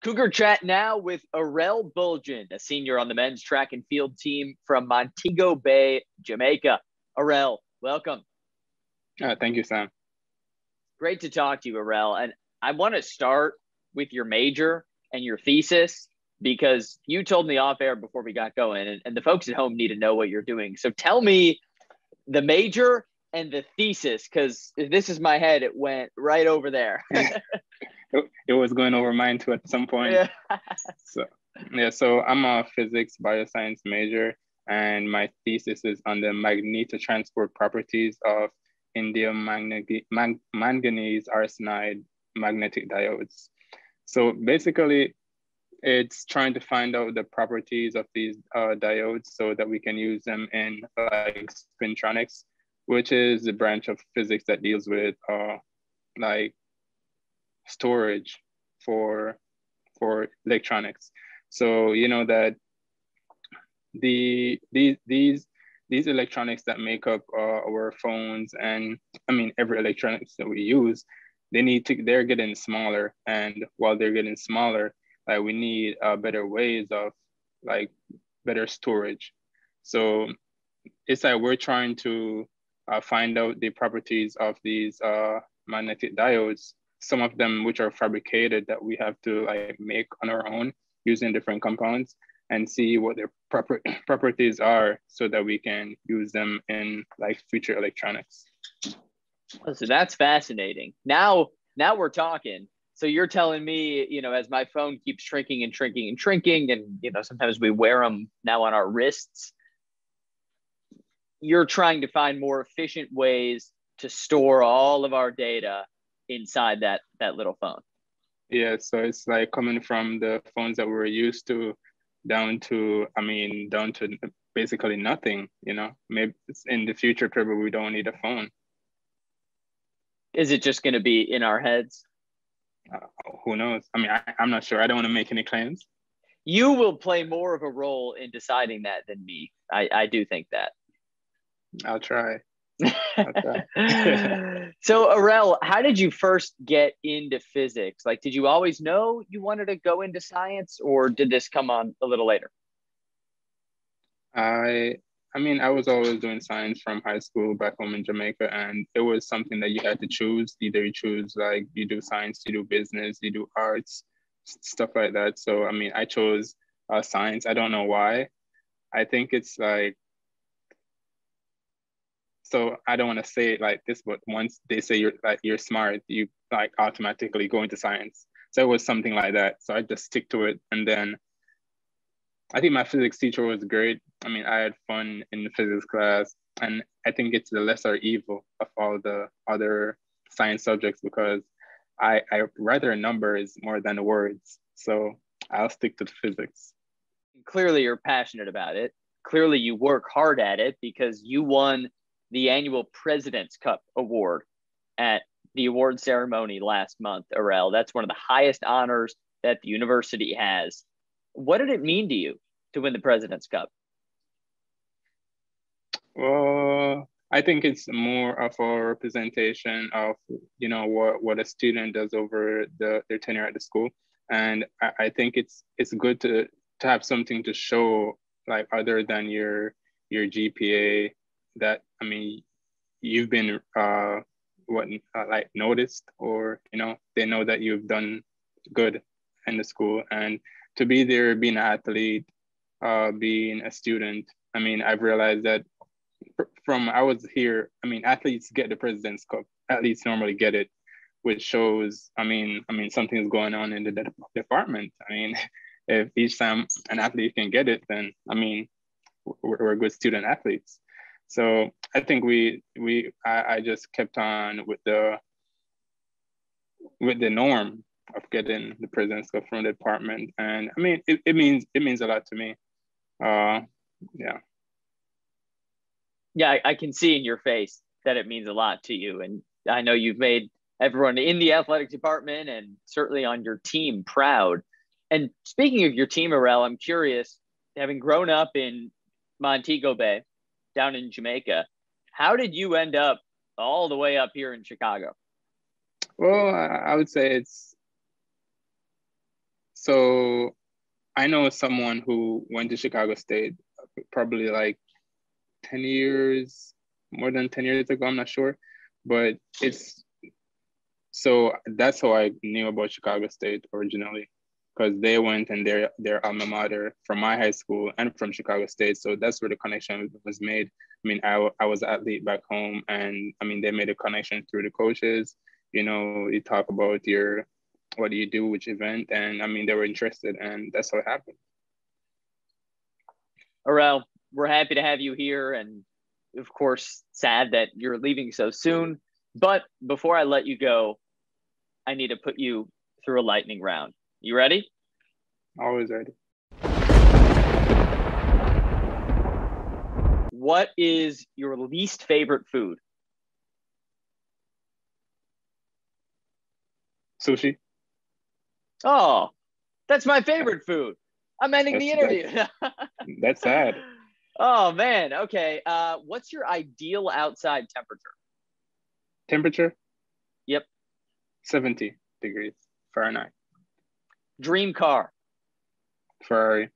Cougar Chat now with Orelle Bulgin, a senior on the men's track and field team from Montego Bay, Jamaica. Orelle, welcome. Thank you, Sam. Great to talk to you, Orelle. And I want to start with your major and your thesis because you told me off air before we got going, and the folks at home need to know what you're doing. So tell me the major and the thesis, because if this is my head, it went right over there. It was going over mine too at some point. Yeah. So I'm a physics bioscience major, and my thesis is on the magnetotransport properties of indium manganese arsenide magnetic diodes. So basically, it's trying to find out the properties of these diodes so that we can use them in like spintronics, which is the branch of physics that deals with like storage for electronics. So you know that these electronics that make up our phones, and I mean every electronics that we use, they're getting smaller, and while they're getting smaller, like we need better ways of like better storage. So it's like we're trying to find out the properties of these magnetic diodes, some of them which are fabricated that we have to like make on our own using different compounds, and see what their properties are so that we can use them in like future electronics. So that's fascinating. Now we're talking. So you're telling me, as my phone keeps shrinking and shrinking and shrinking, and, sometimes we wear them now on our wrists, you're trying to find more efficient ways to store all of our data inside that little phone. Yeah, so it's like coming from the phones that we're used to down to basically nothing, Maybe in the future, probably we don't need a phone. Is it just going to be in our heads? Who knows? I mean, I'm not sure. I don't want to make any claims. You will play more of a role in deciding that than me. I do think that. I'll try. So, Orelle, how did you first get into physics? Like, did you always know you wanted to go into science, or did this come on a little later? I mean, I was always doing science from high school back home in Jamaica, and it was something that you had to choose. Either you choose like you do science, you do business, you do arts, stuff like that. So, I mean, I chose science. I don't know why. I think it's like, so I don't want to say it like this, but once they say you're smart, you like automatically go into science. So it was something like that. So I just stick to it, and then I think my physics teacher was great. I mean, I had fun in the physics class, and I think it's the lesser evil of all the other science subjects because I rather numbers more than words. So I'll stick to the physics. Clearly, you're passionate about it. Clearly, you work hard at it because you won the annual President's Cup award at the award ceremony last month, Orelle. That's one of the highest honors that the university has. What did it mean to you to win the President's Cup? Well, I think it's more of a representation of, what a student does over their tenure at the school. And I think it's good to have something to show, like other than your GPA, that, I mean, you've been like noticed, or, they know that you've done good in the school. And to be there, being an athlete, being a student, I mean, I've realized that from I was here, I mean, athletes get the President's Cup, athletes normally get it, which shows, I mean, something is going on in the department. I mean, if each time an athlete can get it, then, I mean, we're good student athletes. So I think I just kept on with the norm of getting the President's Cup from the department. And I mean, it means a lot to me. Yeah. Yeah, I can see in your face that it means a lot to you. And I know you've made everyone in the athletic department and certainly on your team proud. And speaking of your team, Orelle, I'm curious, having grown up in Montego Bay, down in Jamaica, how did you end up all the way up here in Chicago? Well, I would say it's So I know someone who went to Chicago State probably like 10 years, more than 10 years ago, I'm not sure. But so that's how I knew about Chicago State originally, because they went and their alma mater from my high school and from Chicago State. So that's where the connection was made. I mean, I was an athlete back home, and I mean, they made a connection through the coaches. You talk about what do you do, which event, and I mean, they were interested, and that's how it happened. Orelle, we're happy to have you here, and of course, sad that you're leaving so soon. But before I let you go, I need to put you through a lightning round. You ready? Always ready. What is your least favorite food? Sushi. Oh, that's my favorite food. I'm ending the interview. That's sad. Oh, man. Okay. What's your ideal outside temperature? Temperature? Yep. 70 degrees Fahrenheit. Dream car? Ferrari.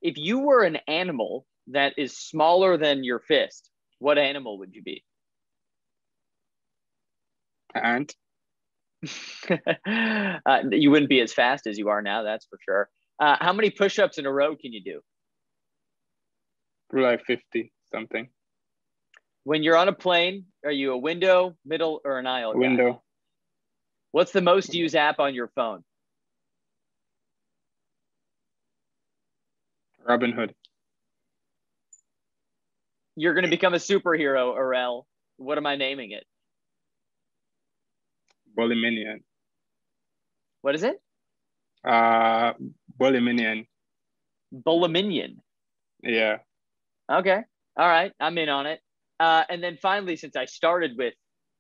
If you were an animal that is smaller than your fist, what animal would you be? Ant. You wouldn't be as fast as you are now, that's for sure. How many push-ups in a row can you do? Like 50 something. When you're on a plane, are you a window, middle, or an aisle guy? Window. What's the most used app on your phone? Robin Hood. You're going to become a superhero, Orelle. What am I naming it? Bully Minion. What is it? Bully Minion. Buliminion. Yeah. Okay. All right. I'm in on it. And then finally, since I started with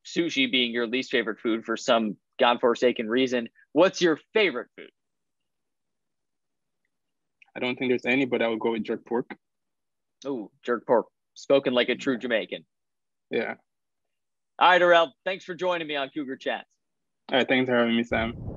sushi being your least favorite food for some godforsaken reason, what's your favorite food? I don't think there's any, but I would go with jerk pork. Oh, jerk pork. Spoken like a true Jamaican. Yeah. All right, Orelle. Thanks for joining me on Cougar Chat. All right. Thanks for having me, Sam.